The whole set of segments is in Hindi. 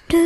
तो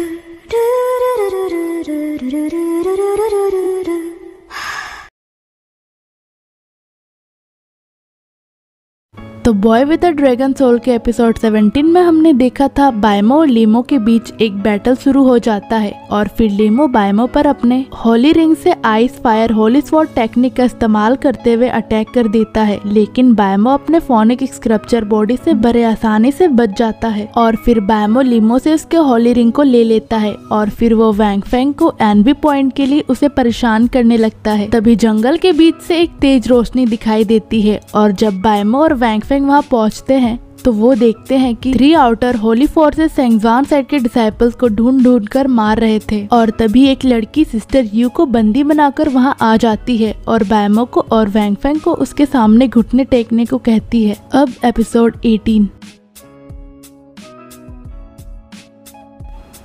boy with the dragon soul के एपिसोड 17 में हमने देखा था बायमो और लीमो के बीच एक बैटल शुरू हो जाता है और फिर लीमो बायमो पर अपने होली रिंग से ice fire Holi sword technique का इस्तेमाल करते हुए अटैक कर देता है, लेकिन बायमो अपने फोनिक स्क्रप्चर बॉडी से बड़े आसानी से बच जाता है और फिर बायमो लीमो से उसके होली रिंग को ले लेता है और फिर वो वैंग फेंग को एनवी पॉइंट के लिए उसे परेशान करने लगता है। तभी जंगल के बीच से एक तेज रोशनी दिखाई देती है और जब बायमो और वैंग फेंग वहाँ पहुँचते हैं तो वो देखते हैं कि 3 आउटर होली फोर्सेस सेंगजान साइड के डिसाइपल्स को ढूंढ कर मार रहे थे और तभी एक लड़की सिस्टर यू को बंदी बनाकर वहाँ आ जाती है और बायमो को और वैंग फेंग को उसके सामने घुटने टेकने को कहती है। अब एपिसोड 18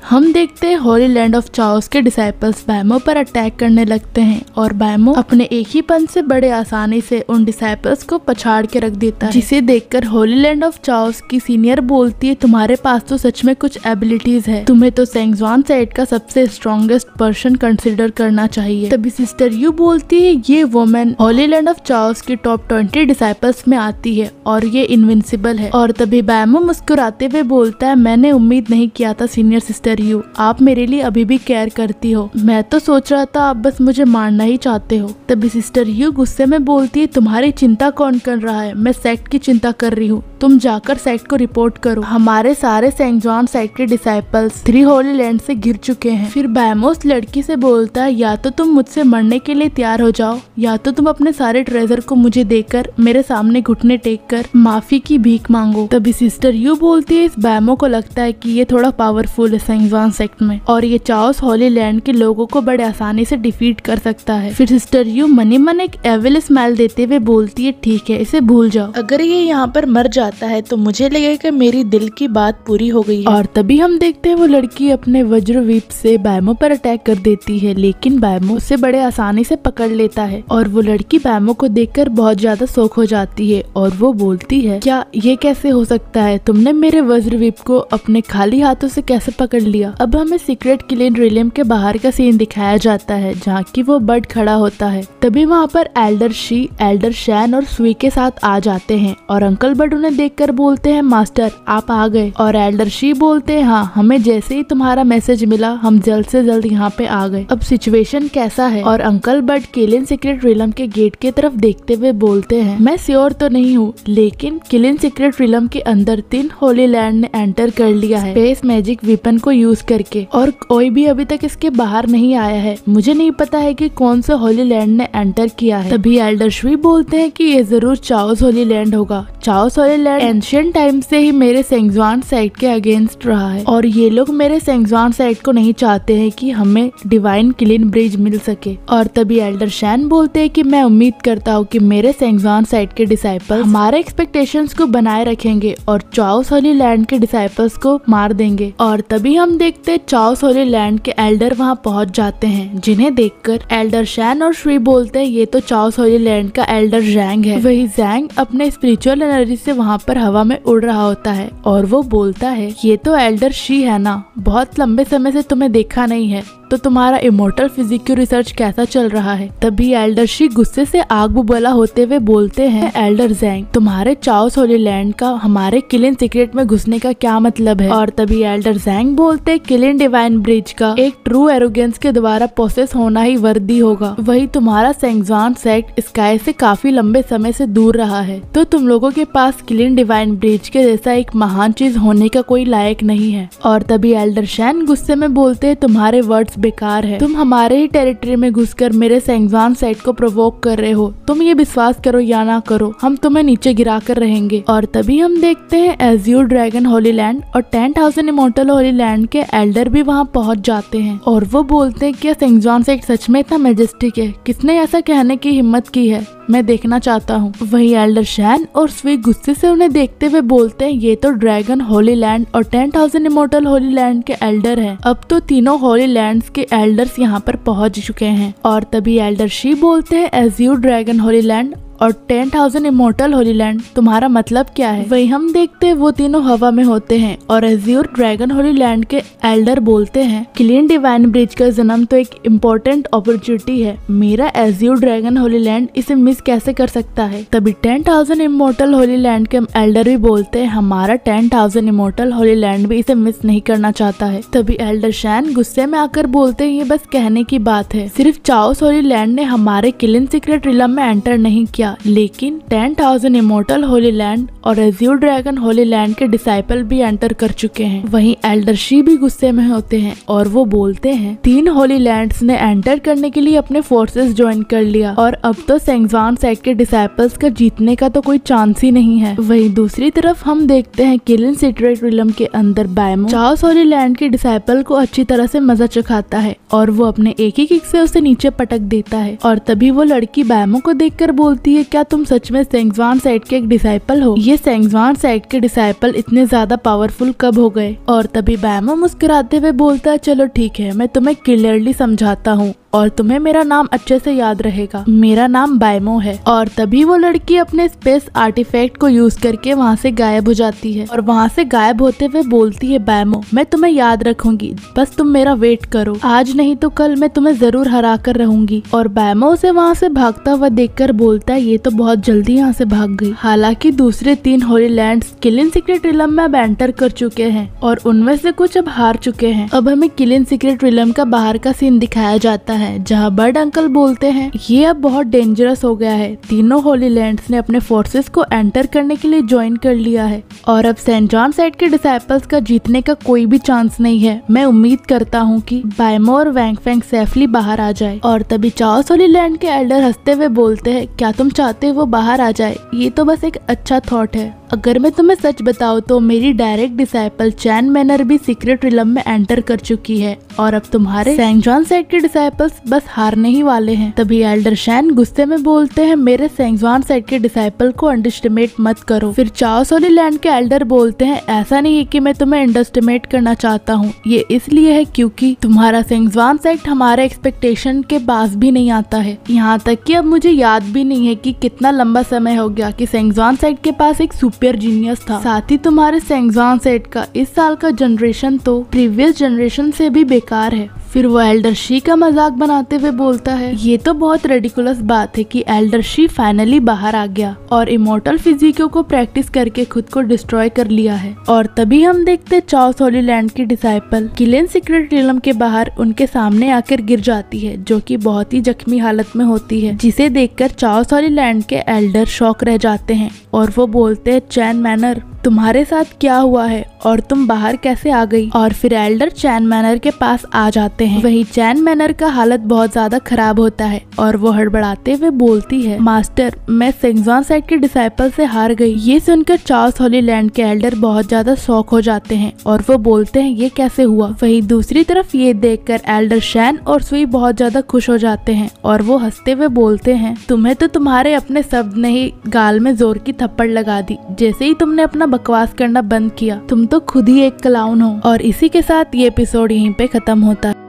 हम देखते हैं होली लैंड ऑफ चाओस के डिसाइपल्स बायमो पर अटैक करने लगते हैं और बायमो अपने एक ही पंच से बड़े आसानी से उन डिसाइपल्स को पछाड़ के रख देता है, जिसे देखकर होली लैंड ऑफ चाओस की सीनियर बोलती है तुम्हारे पास तो सच में कुछ एबिलिटीज है, तुम्हें तो सेंगजान साइड का सबसे स्ट्रॉन्गेस्ट पर्सन कंसिडर करना चाहिए। तभी सिस्टर यू बोलती है ये women Holi land of chaos की टॉप 20 डिसाइपल्स में आती है और ये इनविंसिबल है। और तभी बायमो मुस्कुराते हुए बोलता है मैंने उम्मीद नहीं किया था सीनियर सिस्टर यू, आप मेरे लिए अभी भी केयर करती हो, मैं तो सोच रहा था आप बस मुझे मारना ही चाहते हो। तभी सिस्टर यू गुस्से में बोलती है तुम्हारी चिंता कौन कर रहा है, मैं सेक्ट की चिंता कर रही हूँ, तुम जाकर सेक्ट को रिपोर्ट करो, हमारे सारे सेंगजान साइड के डिसाइपल्स 3 होली लैंड से गिर चुके हैं। फिर बायमो उस लड़की से बोलता है या तो तुम मुझसे मरने के लिए तैयार हो जाओ या तो तुम अपने सारे ट्रेजर को मुझे देकर मेरे सामने घुटने टेक कर माफी की भीख मांगो। तभी सिस्टर यू बोलती है इस बायमो को लगता है कि ये थोड़ा पावरफुल है सेंगजान सेक्ट में और ये चाओस होली लैंड के लोगों को बड़े आसानी से डिफीट कर सकता है। फिर सिस्टर यू मनी मन एक एविल स्माइल देते हुए बोलती है ठीक है इसे भूल जाओ, अगर ये यहाँ पर मर जाता है तो मुझे लगेगा कि मेरी दिल की बात पूरी हो गई है। और तभी हम देखते हैं वो लड़की अपने वज्र वीप से बायमो पर अटैक कर देती है, लेकिन बायमो उसे बड़े आसानी से पकड़ लेता है और वो लड़की बायमो को देखकर बहुत ज्यादा शौक हो जाती है और वो बोलती है क्या ये कैसे हो सकता है, तुमने मेरे वज्र वीप को अपने खाली हाथों से कैसे पकड़ लिया। अब हमें सीक्रेट किलिन रिलियम के बाहर का सीन दिखाया जाता है जहाँ की वो बर्ड खड़ा होता है। तभी वहाँ पर एल्डर शी, एल्डर शैन और स्वी के साथ आ जाते हैं और अंकल बर्ड उन्हें देखकर बोलते हैं मास्टर आप आ गए। और एल्डर शी बोलते हैं हाँ हमें जैसे ही तुम्हारा मैसेज मिला हम जल्द से जल्द यहाँ पे आ गए, अब सिचुएशन कैसा है। और अंकल बर्ड किलिन सीक्रेट रिलम के गेट की तरफ देखते हुए बोलते हैं मैं श्योर तो नहीं हूँ लेकिन किलिन सीक्रेट रिलम के अंदर 3 होली लैंड ने एंटर कर लिया है स्पेस मैजिक वेपन को यूज करके और कोई भी अभी तक इसके बाहर नहीं आया है, मुझे नहीं पता है कि कौन सा होली लैंड ने एंटर किया है। तभी एल्डर श्वी बोलते हैं कि ये जरूर चाओस होली लैंड होगा, chaos Holi land ancient time से ही मेरे सेंगजान साइड के अगेंस्ट रहा है और ये लोग मेरे सेंगजान साइड को नहीं चाहते हैं कि हमें डिवाइन किलिन ब्रिज मिल सके। और तभी एल्डर शैन बोलते हैं कि मैं उम्मीद करता हूँ कि मेरे सेंगजान साइड के डिसाइपल्स हमारे एक्सपेक्टेशंस को बनाए रखेंगे और चाओस होली लैंड के डिसाइपल्स को मार देंगे। और तभी हम देखते चाओस होली लैंड के एल्डर वहाँ पहुँच जाते हैं, जिन्हें देखकर एल्डर शैन और श्री बोलते हैं ये तो चाओस होली लैंड का एल्डर जैंग है। वही जैंग अपने स्पिरिचुअल एनर्जी से वहाँ पर हवा में उड़ रहा होता है और वो बोलता है ये तो एल्डर शी है ना, बहुत लंबे समय से तुम्हें देखा नहीं है, तो तुम्हारा इमोर्टल फिजिक की रिसर्च कैसा चल रहा है। तभी एल्डर शी गुस्से से आग बुबला होते हुए बोलते हैं एल्डर जैंग तुम्हारे चाओस होली लैंड का हमारे किलिन सीक्रेट में घुसने का क्या मतलब है। और तभी एल्डर जैंग बोलते किलिन डिवाइन ब्रिज का एक ट्रू एरोगेंस के द्वारा प्रोसेस होना ही वर्दी होगा, वही तुम्हारा सेंगजान सेक्ट स्काई से काफी लंबे समय से दूर रहा है, तो तुम लोगों के पास किलिन डिवाइन ब्रिज के जैसा एक महान चीज होने का कोई लायक नहीं है। और तभी एल्डर शैन गुस्से में बोलते हैं तुम्हारे वर्ड्स बेकार है, तुम हमारे ही टेरिटरी में घुसकर मेरे सेंगजान साइड को प्रोवोक कर रहे हो, तुम ये विश्वास करो या ना करो हम तुम्हें नीचे गिरा कर रहेंगे। और तभी हम देखते हैं एज्यूर ड्रैगन होली लैंड और 10,000 इमोर्टल होली लैंड के एल्डर भी वहाँ पहुँच जाते हैं और वो बोलते हैं कि सेंगजान साइड सच में इतना मैजेस्टिक है, किसने ऐसा कहने की हिम्मत की है, मैं देखना चाहता हूँ। वही एल्डर शैन और स्वी गुस्से से उन्हें देखते हुए बोलते हैं ये तो ड्रैगन होली लैंड और 10,000 इमोर्टल होली लैंड के एल्डर हैं, अब तो तीनों होली लैंड्स के एल्डर्स यहाँ पर पहुँच चुके हैं। और तभी एल्डर शी बोलते हैं एज्यूर ड्रैगन होली लैंड और 10,000 इमोर्टल होली लैंड तुम्हारा मतलब क्या है। वही हम देखते वो तीनों हवा में होते हैं और एज्योर ड्रैगन होली लैंड के एल्डर बोलते हैं क्लीन डिवाइन ब्रिज का जन्म तो एक इम्पोर्टेंट अपॉर्चुनिटी है, मेरा एज्योर ड्रैगन होली लैंड इसे मिस कैसे कर सकता है। तभी 10,000 इमोर्टल होली लैंड के एल्डर भी बोलते हैं हमारा 10,000 इमोर्टल होली लैंड भी इसे मिस नहीं करना चाहता है। तभी एल्डर शैन गुस्से में आकर बोलते हैं ये बस कहने की बात है, सिर्फ चाओस होली लैंड ने हमारे किलिन सीक्रेट रिलम में एंटर नहीं किया, लेकिन 10,000 इमोर्टल होली लैंड और एज्योर ड्रैगन होली लैंड के डिसाइपल भी एंटर कर चुके हैं। वहीं एल्डर शी भी गुस्से में होते हैं और वो बोलते हैं 3 होली लैंड्स ने एंटर करने के लिए अपने फोर्सेस ज्वाइन कर लिया और अब तो सेंगवान सेट के डिसाइपल्स का जीतने का तो कोई चांस ही नहीं है। वहीं दूसरी तरफ हम देखते हैं किलिन सीक्रेट रिलम के अंदर बायमो चाओस होली लैंड के डिसाइपल को अच्छी तरह से मजा चखाता है और वो अपने एक ही किक से उसे नीचे पटक देता है और तभी वो लड़की बायमो को देखकर बोलती है क्या तुम सच में सेंगवान सेट के एक डिसाइपल हो। ये सेंगवान सेट के डिसाइपल इतने ज्यादा पावरफुल कब हो गए। और तभी बायमो मुस्कुराते हुए बोलता है चलो ठीक है, मैं तुम्हें क्लियरली समझाता हूँ और तुम्हें मेरा नाम अच्छे से याद रहेगा, मेरा नाम बायमो है। और तभी वो लड़की अपने स्पेस आर्टिफैक्ट को यूज करके वहाँ से गायब हो जाती है और वहाँ से गायब होते हुए बोलती है बायमो मैं तुम्हें याद रखूंगी, बस तुम मेरा वेट करो, आज नहीं तो कल मैं तुम्हें जरूर हरा कर रहूंगी। और बायमो उसे वहाँ से भागता हुआ देखकर बोलता है ये तो बहुत जल्दी यहाँ से भाग गई। हालांकि दूसरे 3 होली लैंड्स किलिन सीक्रेट रिलम में अब एंटर कर चुके हैं और उनमें से कुछ अब हार चुके हैं। अब हमें किलिन सीक्रेट रिलम का बाहर का सीन दिखाया जाता है जहाँ बर्ड अंकल बोलते हैं ये अब बहुत डेंजरस हो गया है, तीनों होली लैंड्स ने अपने फोर्सेस को एंटर करने के लिए ज्वाइन कर लिया है और अब सेंट जॉन सेट के डिसाइपल्स का जीतने का कोई भी चांस नहीं है। मैं उम्मीद करता हूँ कि बायमो और वैंग फैंग सेफली बाहर आ जाए। और तभी चाओस होली लैंड के एल्डर हंसते हुए बोलते हैं क्या तुम चाहते हो वो बाहर आ जाए, ये तो बस एक अच्छा थॉट है। अगर मैं तुम्हें सच बताऊं तो मेरी डायरेक्ट डिसाइपल चैन मैनर भी सीक्रेट रिलम में एंटर कर चुकी है और अब तुम्हारे सेंट जॉन सेट के डिसाइपल्स बस हारने ही वाले हैं। तभी एल्डर शैन गुस्से में बोलते हैं मेरे सेंट जॉन सेट के डिसाइपल को अंडरएस्टिमेट मत करो। फिर चाओस होली लैंड के एल्डर बोलते हैं ऐसा नहीं है कि मैं तुम्हें अंडरएस्टिमेट करना चाहता हूँ, ये इसलिए है क्योंकि तुम्हारा सेंट जॉन सेट हमारे एक्सपेक्टेशन के पास भी नहीं आता है। यहाँ तक कि अब मुझे याद भी नहीं है कि कितना लंबा समय हो गया कि सेंट जॉन सेट के पास एक सुपर जीनियस था। साथ ही तुम्हारे सेंट जॉन सेट का इस साल का जनरेशन तो प्रीवियस जनरेशन से भी बेकार है। फिर वो एल्डर शी का मजाक बनाते हुए बोलता है ये तो बहुत रेडिकुलस बात है कि एल्डर शी फाइनली बाहर आ गया और इमोर्टल फिजिको को प्रैक्टिस करके खुद को डिस्ट्रॉय कर लिया है। और तभी हम देखते चाओस होली लैंड की डिसाइपल किलिन सीक्रेट रिलम के बाहर उनके सामने आकर गिर जाती है जो कि बहुत ही जख्मी हालत में होती है, जिसे देखकर चाओस होली लैंड के एल्डर शॉक रह जाते हैं और वो बोलते हैं चैन मैनर तुम्हारे साथ क्या हुआ है और तुम बाहर कैसे आ गई। और फिर एल्डर चैन मैनर के पास आ जाते हैं। वही चैन मैनर का हालत बहुत ज्यादा खराब होता है और वो हड़बड़ाते हुए बोलती है मास्टर मैं सेंट जॉन सेट के डिसाइपल से हार गई। ये सुनकर चाओस होली लैंड के एल्डर बहुत ज्यादा शॉक हो जाते हैं और वो बोलते हैं ये कैसे हुआ। वही दूसरी तरफ ये देखकर एल्डर शैन और सुई बहुत ज्यादा खुश हो जाते हैं और वो हंसते हुए बोलते हैं तुम्हें तो तुम्हारे अपने शब्द ने ही गाल में जोर की थप्पड़ लगा दी, जैसे ही तुमने अपना बकवास करना बंद किया, तुम तो खुद ही एक क्लाउन हो। और इसी के साथ ये एपिसोड यहीं पे खत्म होता है।